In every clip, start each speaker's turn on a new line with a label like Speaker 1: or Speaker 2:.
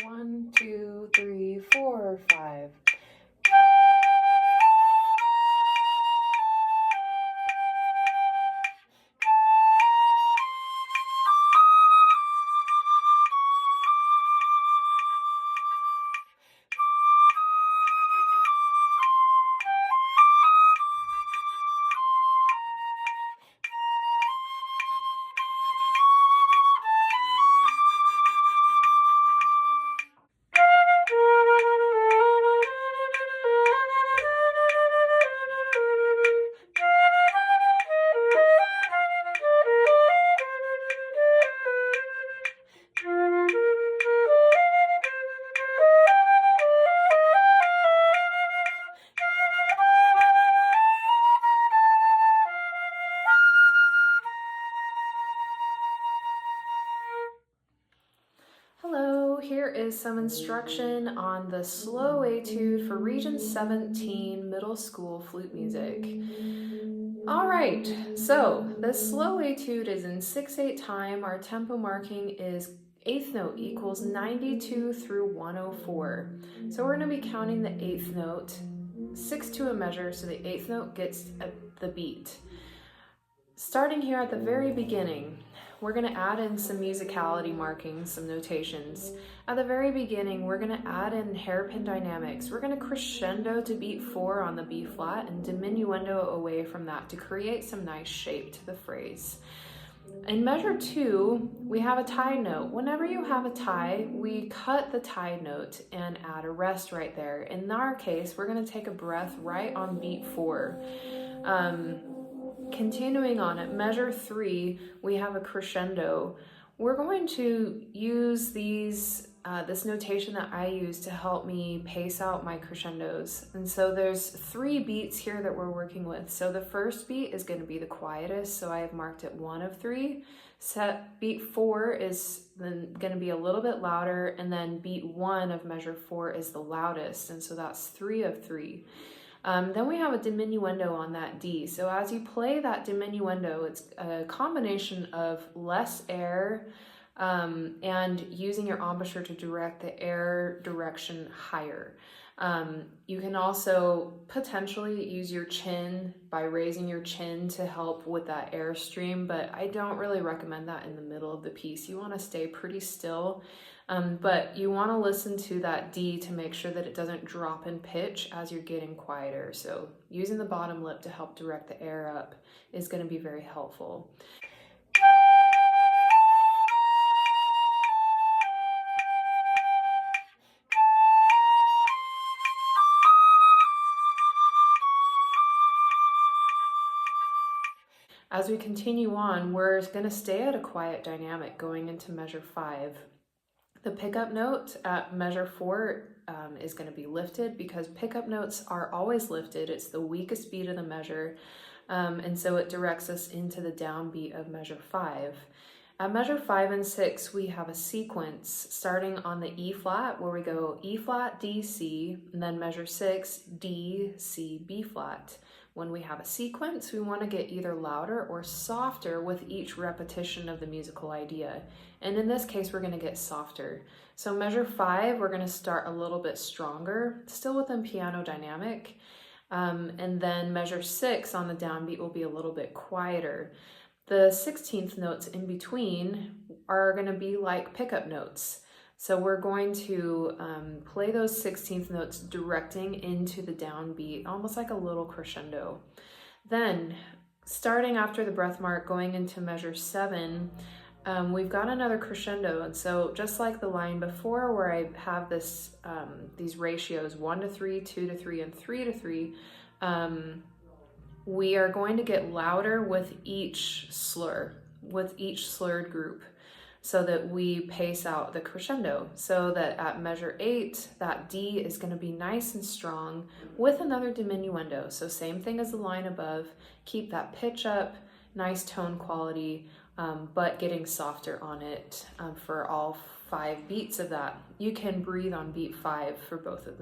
Speaker 1: 1, 2, 3, 4, 5. Hello, here is some instruction on the slow etude for Region 17 middle school flute music. All right, so the slow etude is in 6/8 time. Our tempo marking is eighth note equals 92 through 104. So we're going to be counting the eighth note, 6 to a measure, so the eighth note gets the beat. Starting here at the very beginning, we're going to add in some musicality markings, some notations. At the very beginning, we're going to add in hairpin dynamics. We're going to crescendo to beat 4 on the B flat and diminuendo away from that to create some nice shape to the phrase. In measure 2, we have a tie note. Whenever you have a tie, we cut the tie note and add a rest right there. In our case, we're going to take a breath right on beat 4. Continuing on at measure 3, we have a crescendo. We're going to use this notation that I use to help me pace out my crescendos. And so there's 3 beats here that we're working with. So the first beat is going to be the quietest, so I have marked it 1 of 3. Beat 4 is then going to be a little bit louder, and then beat 1 of measure 4 is the loudest, and so that's 3 of 3. Then we have a diminuendo on that D. So as you play that diminuendo, it's a combination of less air and using your embouchure to direct the air direction higher. You can also potentially use your chin by raising your chin to help with that airstream, but I don't really recommend that in the middle of the piece. You want to stay pretty still. But you want to listen to that D to make sure that it doesn't drop in pitch as you're getting quieter. So using the bottom lip to help direct the air up is going to be very helpful. As we continue on, we're going to stay at a quiet dynamic going into measure 5. The pickup note at measure 4 is going to be lifted because pickup notes are always lifted. It's the weakest beat of the measure, and so it directs us into the downbeat of measure 5. At measure 5 and 6, we have a sequence starting on the E flat where we go E flat, D, C, and then measure 6, D, C, B flat. When we have a sequence, we want to get either louder or softer with each repetition of the musical idea. And in this case, we're going to get softer. So measure 5, we're going to start a little bit stronger, still within piano dynamic. And then measure 6 on the downbeat will be a little bit quieter. The 16th notes in between are going to be like pickup notes. So we're going to play those 16th notes directing into the downbeat, almost like a little crescendo. Then, starting after the breath mark, going into measure 7, we've got another crescendo. And so just like the line before where I have these ratios 1 to 3, 2 to 3, and 3 to 3, we are going to get louder with each slur, with each slurred group, so that we pace out the crescendo, so that at measure 8, that D is going to be nice and strong with another diminuendo. So same thing as the line above, keep that pitch up, nice tone quality, but getting softer on it for all 5 beats of that. You can breathe on beat 5 for both of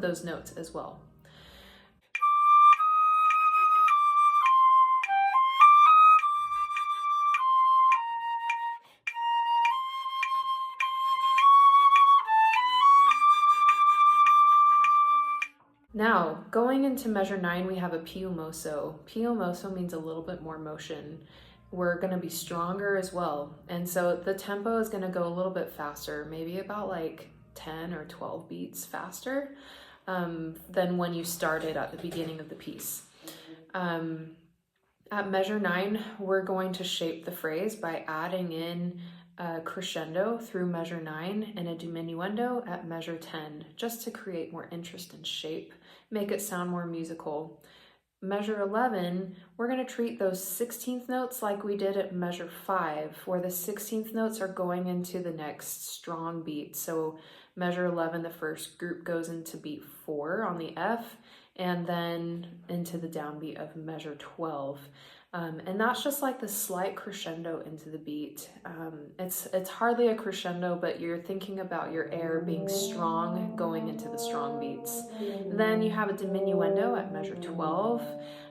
Speaker 1: those notes as well. Now, going into measure 9, we have a più mosso. Più mosso means a little bit more motion. We're going to be stronger as well. And so the tempo is going to go a little bit faster, maybe about like 10 or 12 beats faster than when you started at the beginning of the piece. At measure 9, we're going to shape the phrase by adding in a crescendo through measure 9 and a diminuendo at measure 10, just to create more interest and shape, make it sound more musical. Measure 11, we're going to treat those 16th notes like we did at measure 5, where the 16th notes are going into the next strong beat. So measure 11, the first group goes into beat 4 on the F, and then into the downbeat of measure 12. And that's just like the slight crescendo into the beat. It's hardly a crescendo, but you're thinking about your air being strong going into the strong beats. Then you have a diminuendo at measure 12.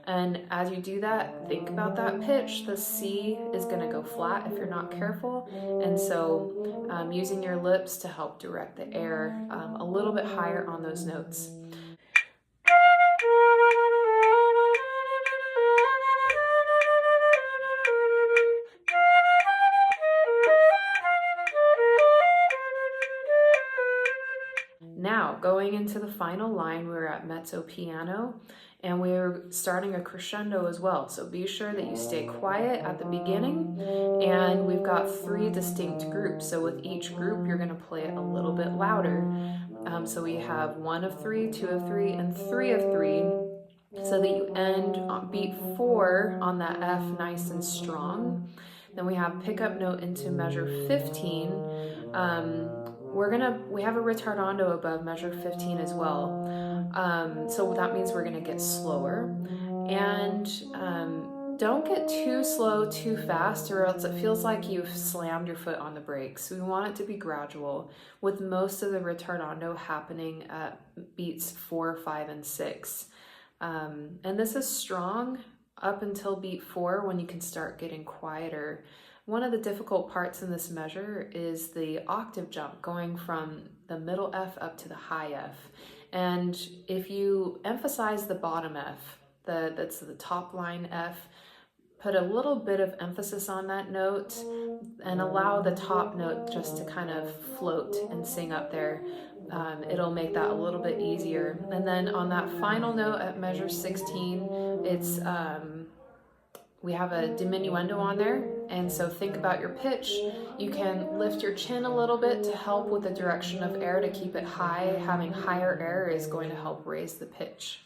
Speaker 1: And as you do that, think about that pitch. The C is going to go flat if you're not careful. And so using your lips to help direct the air a little bit higher on those notes. Now, going into the final line, we're at mezzo piano, and we're starting a crescendo as well. So be sure that you stay quiet at the beginning, and we've got 3 distinct groups. So with each group, you're going to play it a little bit louder. So we have 1 of 3, 2 of 3, and 3 of 3, so that you end on beat 4 on that F nice and strong. Then we have pickup note into measure 15. We have a ritardando above measure 15 as well. So that means we're gonna get slower. And don't get too slow too fast, or else it feels like you've slammed your foot on the brakes. We want it to be gradual, with most of the ritardando happening at beats 4, 5, and 6. And this is strong up until beat 4, when you can start getting quieter. One of the difficult parts in this measure is the octave jump, going from the middle F up to the high F. And if you emphasize the bottom F, that's the top line F, put a little bit of emphasis on that note and allow the top note just to kind of float and sing up there. It'll make that a little bit easier. And then on that final note at measure 16, it's we have a diminuendo on there, and so think about your pitch. You can lift your chin a little bit to help with the direction of air to keep it high. Having higher air is going to help raise the pitch.